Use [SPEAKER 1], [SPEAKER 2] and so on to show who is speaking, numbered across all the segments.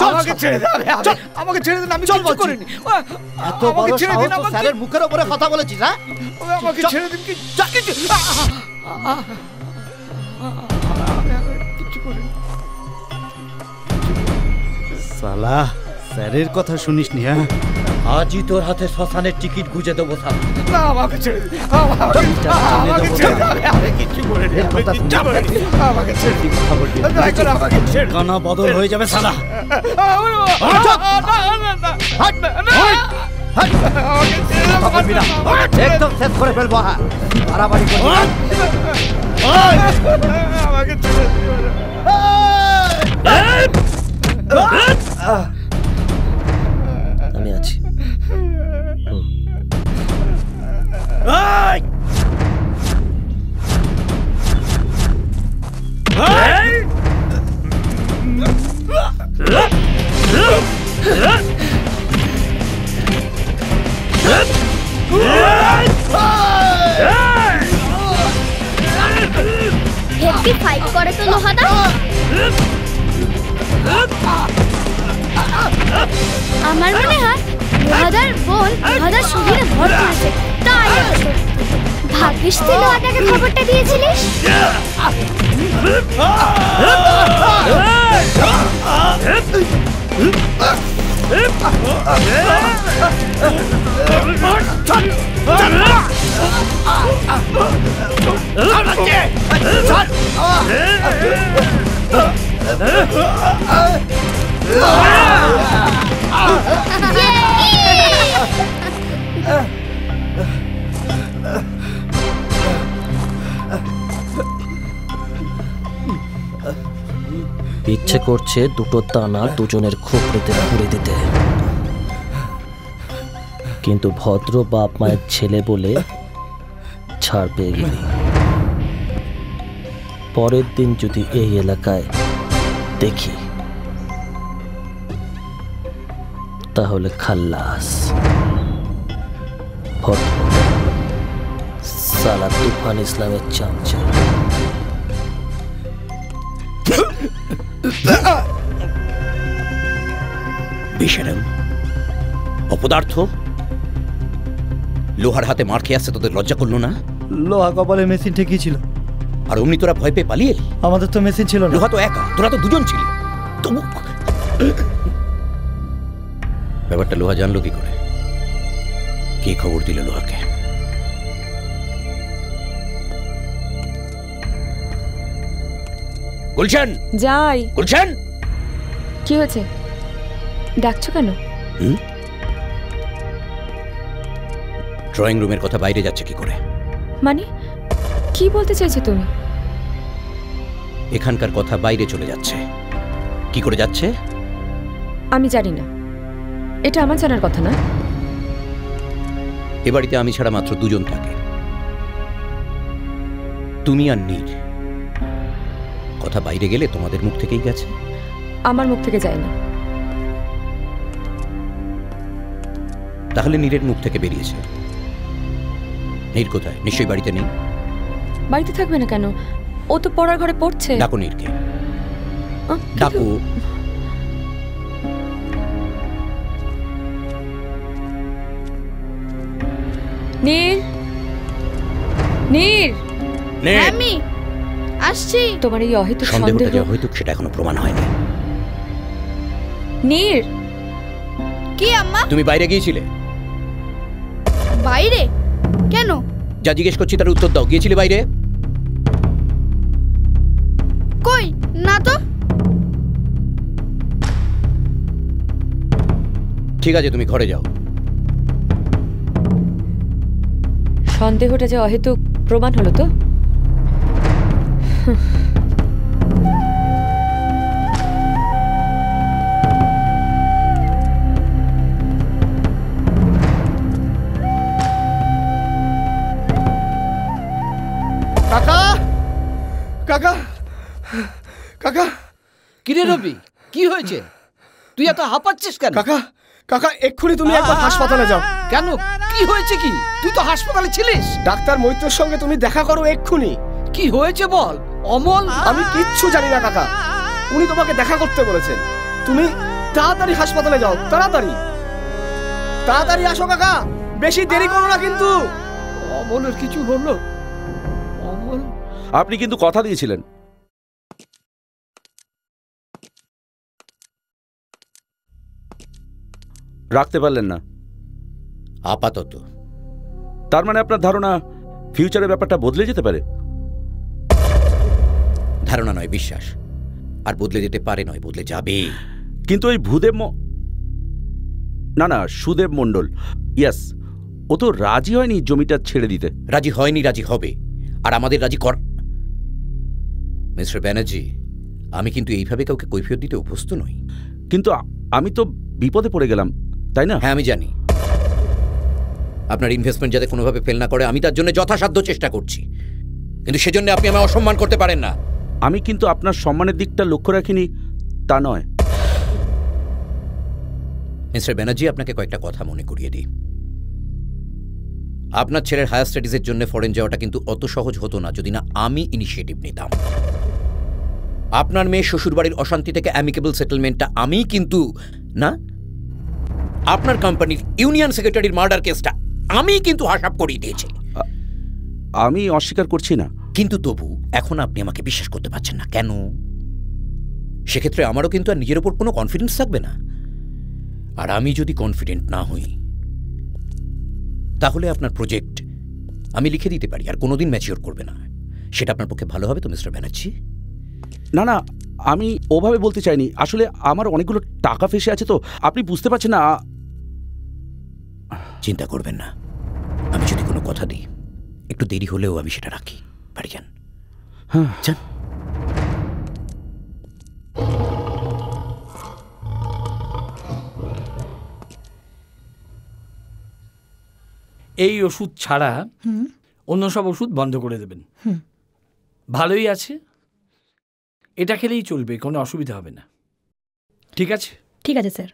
[SPEAKER 1] আমাকে ছেড়ে দিন, আমাকে ছেড়ে দিন, আমি কিছু করিনি।
[SPEAKER 2] এত বড় সাহস স্যারের মুখের উপরে কথা বলেছিস? হ্যাঁ,
[SPEAKER 1] আমাকে ছেড়ে দিন। কিছু করিনি।
[SPEAKER 2] সালা স্যারের কথা শুনিস নি? হ্যাঁ,
[SPEAKER 3] আজই তোর হাতে শ্মশানের টিকিট গুঁজে দেবো।
[SPEAKER 1] না, আমাকে ছেড়ে দিন, আমাকে ছেড়ে দিন, আমি কিছু করিনি, আমাকে ছেড়ে দিন, আমাকে ছেড়ে দিন।
[SPEAKER 2] গানা বদল হয়ে যাবে সালা। একদম শেষ করে ফেলবো। হ্যাঁ, বাড়াবাড়ি করবি না।
[SPEAKER 1] আমাকে ছেড়ে দিন।
[SPEAKER 3] আমি আছি।
[SPEAKER 4] হেপি ফাইট করে তো লোহাদা। আমার মনে হয় লোহাদার বোন লোহাদার শরীরে ভর করেছে, তাই ভাগ্যিস তুই লোহাদাকে খবরটা দিয়েছিলিস।
[SPEAKER 3] ইচ্ছে করছে দুটো দানা দুজনের খোপড়িতে পুড়ে দিতে, কিন্তু ভদ্র বাপ মায়ের ছেলে বলে ছাড় পেয়ে গেলি। পরের দিন যদি এই এলাকায় দেখি তাহলে খাল্লাস। ভদ্র সালা তুফান ইসলামের চামচা।
[SPEAKER 5] বেশরম, অপদার্থ, লোহার হাতে মার খেয়ে আসছে, তোদের লজ্জা করলো না?
[SPEAKER 2] লোহা কপালে মেশিন ঠিকই ছিল,
[SPEAKER 5] আর অমনি তোরা ভয় পেয়ে পালিয়ে এলি?
[SPEAKER 2] আমাদের তো মেশিন ছিল না।
[SPEAKER 5] লোহা তো একা, তোরা তো দুজন ছিলি। তবু ব্যাপারটা লোহা জানলো কি করে? কি খবর দিল লোহাকে? গুলশান,
[SPEAKER 6] যাই।
[SPEAKER 5] গুলশান,
[SPEAKER 6] কি হয়েছে? ডাকছো কেন?
[SPEAKER 5] ড্রয়িং রুমের কথা বাইরে যাচ্ছে কি করে?
[SPEAKER 6] মানে কি বলতে চাইছো তুমি?
[SPEAKER 5] এখানকার কথা বাইরে চলে যাচ্ছে। কি করে যাচ্ছে?
[SPEAKER 6] আমি জানি না, এটা আমার জানার কথা না।
[SPEAKER 5] এ বাড়িতে আমি ছাড়া মাত্র দুজন থাকে, তুমি আর নীর। কথা বাইরে গেলে তোমাদের মুখ থেকেই গেছে।
[SPEAKER 6] আমার মুখ থেকে যায়নি।
[SPEAKER 5] তাহলে নীরের মুখ থেকে বেরিয়েছে। নীর কোথায়? নিশ্চয়ই বাড়িতে নেই।
[SPEAKER 6] বাড়িতে থাকবে না কেন? ও তো পড়ার ঘরে পড়ছে।
[SPEAKER 5] ডাকো নীরকে, ডাকো।
[SPEAKER 6] নীর, নীর,
[SPEAKER 4] আমি আসছি।
[SPEAKER 6] তোমার এই অহেতুক
[SPEAKER 5] সন্দেহটা যে অহেতুক সেটা এখনো প্রমাণ হয়নি।
[SPEAKER 6] নীর,
[SPEAKER 4] কি আম্মা?
[SPEAKER 5] তুমি বাইরে গিয়েছিলে?
[SPEAKER 4] বাইরে কেন?
[SPEAKER 5] যা জিজ্ঞেস করছি তার উত্তর দাও। গিয়েছিলে বাইরে?
[SPEAKER 4] কই না তো।
[SPEAKER 5] ঠিক আছে, তুমি ঘরে যাও।
[SPEAKER 6] সন্দেহটা যে অহেতুক প্রমাণ হলো তো?
[SPEAKER 1] কাকা, কাকা, কাকা।
[SPEAKER 7] কিরে রবি, কি হয়েছে? তুই এত হাঁপাচ্ছিস কেন?
[SPEAKER 1] কাকা, কাকা, এক্ষুনি তুমি একবার হাসপাতালে যাও।
[SPEAKER 7] কেন? কি হয়েছে? কি তুই তো হাসপাতালে ছিলিস?
[SPEAKER 1] ডাক্তার মৈত্রের সঙ্গে তুমি দেখা করো এক্ষুনি।
[SPEAKER 7] কি হয়েছে বল। অমল?
[SPEAKER 1] আমি কিচ্ছু জানি না কাকা, উনি তোমাকে দেখা করতে বলেছেন। তুমি তাড়াতাড়ি হাসপাতালে যাও, তাড়াতাড়ি তাড়াতাড়ি আসো কাকা, বেশি দেরি করো না কিন্তু। অমলের কিছু হলো? অমল,
[SPEAKER 8] আপনি কিন্তু কথা দিয়েছিলেন। রাখতে পারলেন না
[SPEAKER 5] আপাতত।
[SPEAKER 8] তার মানে আপনার ধারণা ফিউচারের ব্যাপারটা বদলে যেতে পারে?
[SPEAKER 5] ধারণা নয়, বিশ্বাস। আর বদলে যেতে পারে নয়, বদলে যাবে।
[SPEAKER 8] কিন্তু ওই ভূদেব না সুদেব মণ্ডল, ইয়াস, ও তো রাজি হয়নি জমিটা ছেড়ে দিতে।
[SPEAKER 5] রাজি হয়নি, রাজি হবে। আর আমাদের রাজি কর। মিস্টার ব্যানার্জি, আমি কিন্তু এইভাবে কাউকে কৈফিয়ত দিতে অভ্যস্ত নই।
[SPEAKER 8] কিন্তু আমি তো বিপদে পড়ে গেলাম, তাই না?
[SPEAKER 5] হ্যাঁ, আমি জানি। আপনার ইনভেস্টমেন্ট যাতে কোনোভাবে ফেল না করে, আমি তার জন্য যথাসাধ্য চেষ্টা করছি। কিন্তু সেজন্য আপনি আমায় অসম্মান করতে পারেন না।
[SPEAKER 8] আমি কিন্তু আপনার সম্মানের দিকটা লক্ষ্য রাখিনি তা নয়।
[SPEAKER 5] মিস্টার ব্যানার্জি, আপনাকে কয়েকটা কথা মনে করিয়ে দিই। আপনার ছেলের হায়ার স্টাডিজের জন্য ফরেন যাওয়াটা কিন্তু অত সহজ হতো না যদি না আমি ইনিশিয়েটিভ নিতাম। আপনার মেয়ে শ্বশুরবাড়ির অশান্তি থেকে অ্যামিকেবল সেটেলমেন্টটা আমি কিন্তু না, আপনার কোম্পানির ইউনিয়ন সেক্রেটারির মার্ডার কেসটা আমি কিন্তু হাসাব করিয়ে দিয়েছি।
[SPEAKER 8] আমি অস্বীকার করছি না,
[SPEAKER 5] কিন্তু তবু এখন আপনি আমাকে বিশ্বাস করতে পারছেন না কেন? সেক্ষেত্রে আমারও কিন্তু আর নিজের ওপর কোনো কনফিডেন্স থাকবে না। আর আমি যদি কনফিডেন্ট না হই, তাহলে আপনার প্রজেক্ট আমি লিখে দিতে পারি আর কোনোদিন ম্যাচিওর করবে না। সেটা আপনার পক্ষে ভালো হবে তো মিস্টার ব্যানার্জি?
[SPEAKER 8] না, আমি ওভাবে বলতে চাইনি। আসলে আমার অনেকগুলো টাকা ফেসে আছে, তো আপনি বুঝতে পারছেন না।
[SPEAKER 5] চিন্তা করবেন না, আমি যদি কোনো কথা দিই, একটু দেরি হলেও আমি সেটা রাখি। বাড়ি যান।
[SPEAKER 8] হ্যাঁ,
[SPEAKER 5] যান।
[SPEAKER 9] এই ওষুধ ছাড়া অন্য সব ওষুধ বন্ধ করে দেবেন। ভালোই আছে, এটা খেলেই চলবে, কোনো অসুবিধা হবে না। ঠিক আছে?
[SPEAKER 6] ঠিক আছে স্যার।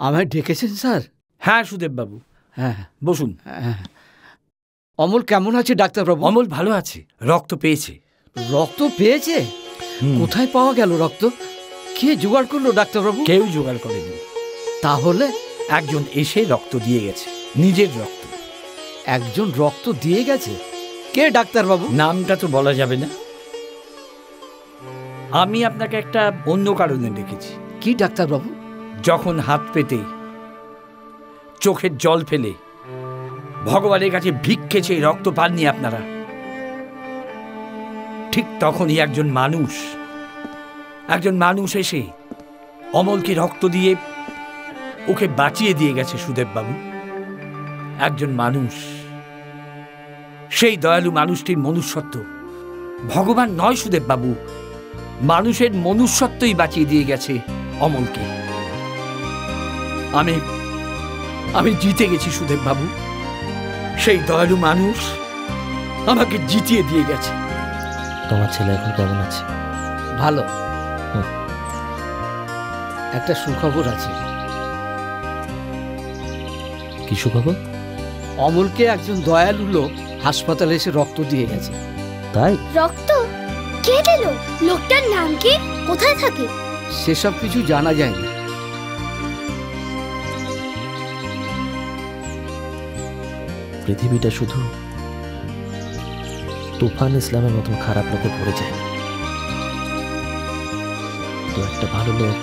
[SPEAKER 7] আমায় ডেকেছেন স্যার?
[SPEAKER 9] হ্যাঁ সুদেববাবু,
[SPEAKER 7] হ্যাঁ,
[SPEAKER 9] বসুন।
[SPEAKER 7] অমল কেমন আছে ডাক্তারবাবু?
[SPEAKER 9] অমল ভালো আছে, রক্ত পেয়েছে।
[SPEAKER 7] রক্ত পেয়েছে? কোথায় পাওয়া গেল রক্ত? কে জোগাড় করলো ডাক্তারবাবু?
[SPEAKER 9] কেউ জোগাড় করেনি।
[SPEAKER 7] তাহলে
[SPEAKER 9] একজন এসে রক্ত দিয়ে গেছে, নিজের রক্ত।
[SPEAKER 7] একজন রক্ত দিয়ে গেছে? কে ডাক্তারবাবু?
[SPEAKER 9] নামটা তো বলা যাবে না। আমি আপনাকে একটা অন্য কারণে ডেকেছি।
[SPEAKER 7] কি ডাক্তারবাবু?
[SPEAKER 9] যখন হাত পেতে চোখের জল ফেলে ভগবানের কাছে ভিক্ষে চেয়ে রক্ত পাননি আপনারা, ঠিক তখনই একজন মানুষ এসে অমলকে রক্ত দিয়ে ওকে বাঁচিয়ে দিয়ে গেছে সুদেববাবু। একজন মানুষ, সেই দয়ালু মানুষটির মনুষ্যত্ব, ভগবান নয় সুদেববাবু, মানুষের মনুষ্যত্বই বাঁচিয়ে দিয়ে গেছে অমলকে। আমি জিতে গেছি সুদেববাবু, সেই দয়ালু মানুষ আমাকে জিতিয়ে দিয়ে গেছে।
[SPEAKER 3] তোমার ছেলে এখন কেমন আছে?
[SPEAKER 7] ভালো। একটা সুখবর আছে।
[SPEAKER 3] কি সুখবর?
[SPEAKER 7] অমলকে একজন দয়ালু লোক হাসপাতালে এসে রক্ত দিয়ে গেছে।
[SPEAKER 3] তাই?
[SPEAKER 4] রক্ত কে দিল? লোকটার নাম কি? কোথায় থাকে?
[SPEAKER 7] সেসব কিছু জানা যায়নি।
[SPEAKER 3] পৃথিবীটা শুধু তুফান ইসলামের মতন খারাপ লোকে ভরে যায়। তো একটা ভালো লোক